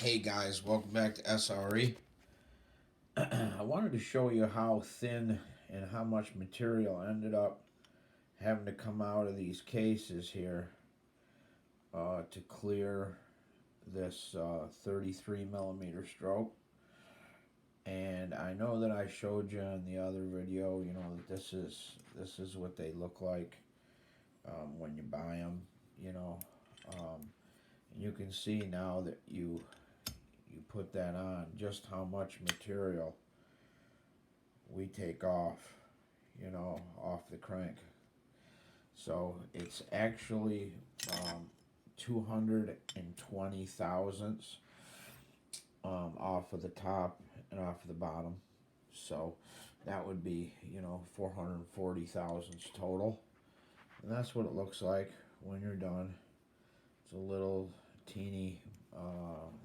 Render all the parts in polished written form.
Hey guys, welcome back to SRE. I wanted to show you how thin and how much material ended up having to come out of these cases here to clear this 33 millimeter stroke. And I know that I showed you in the other video, that this is what they look like when you buy them. Um, you can see now that you put that on, just how much material we take off, off the crank. So it's actually 220 thousandths off of the top and off of the bottom. So that would be, 440 thousandths total. And that's what it looks like when you're done. It's a little teeny,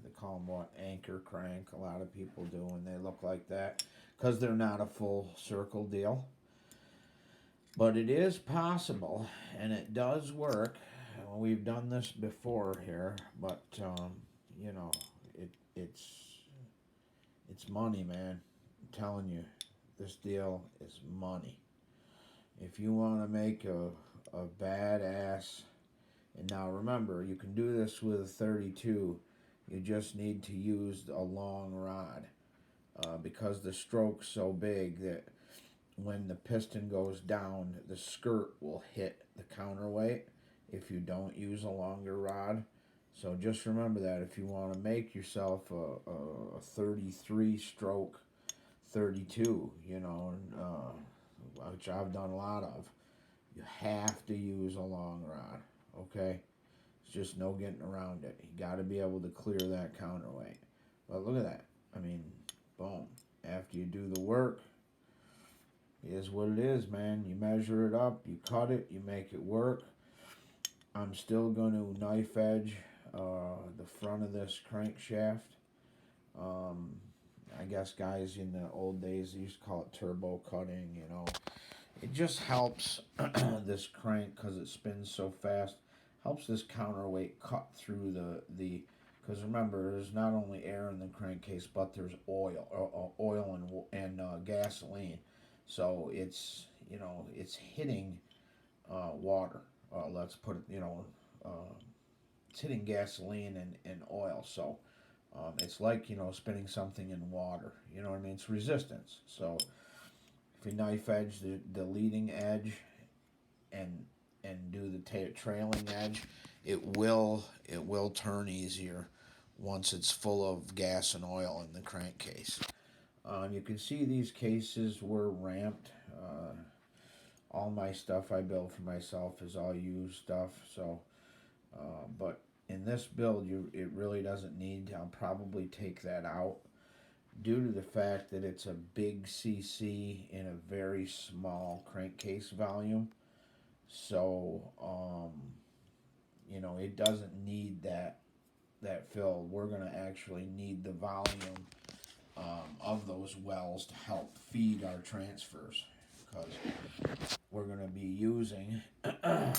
they call them what, anchor crank. A lot of people do, and they look like that because they're not a full circle deal. But it is possible, and it does work. We've done this before here, but it's money, man. I'm telling you, this deal is money. If you want to make a badass, and now remember, you can do this with a 32. You just need to use a long rod because the stroke's so big that when the piston goes down, the skirt will hit the counterweight if you don't use a longer rod. So just remember that if you want to make yourself a 33 stroke 32, which I've done a lot of, you have to use a long rod, okay? It's just no getting around it. You got to be able to clear that counterweight. But look at that. I mean, boom. After you do the work, it is what it is, man. You measure it up, you cut it, you make it work. I'm still going to knife edge the front of this crankshaft. I guess guys in the old days used to call it turbo cutting, It just helps this crank, because it spins so fast, helps this counterweight cut through the because remember, there's not only air in the crankcase, but there's oil and gasoline. So it's it's hitting water. Let's put it, it's hitting gasoline and oil. So it's like spinning something in water. You know what I mean? It's resistance. So if you knife edge the leading edge and do the trailing edge, it will turn easier once it's full of gas and oil in the crankcase. You can see these cases were ramped. All my stuff I build for myself is all used stuff. So, but in this build, it really doesn't need. I'll probably take that out due to the fact that it's a big CC in a very small crankcase volume. So, it doesn't need that fill. We're going to actually need the volume of those wells to help feed our transfers, because we're going to be using a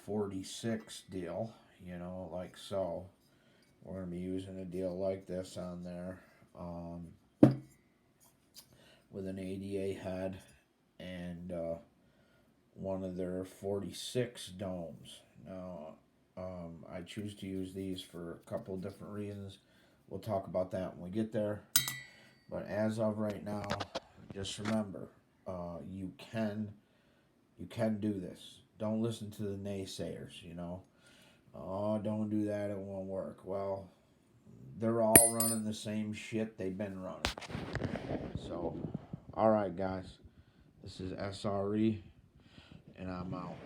46 deal, like so. We're going to be using a deal like this on there with an ADA head and one of their 46 domes. Now, I choose to use these for a couple of different reasons. We'll talk about that when we get there. But as of right now, just remember, you can do this. Don't listen to the naysayers, Oh, don't do that, it won't work. Well, they're all running the same shit they've been running. So, alright guys, this is SRE, and I'm out.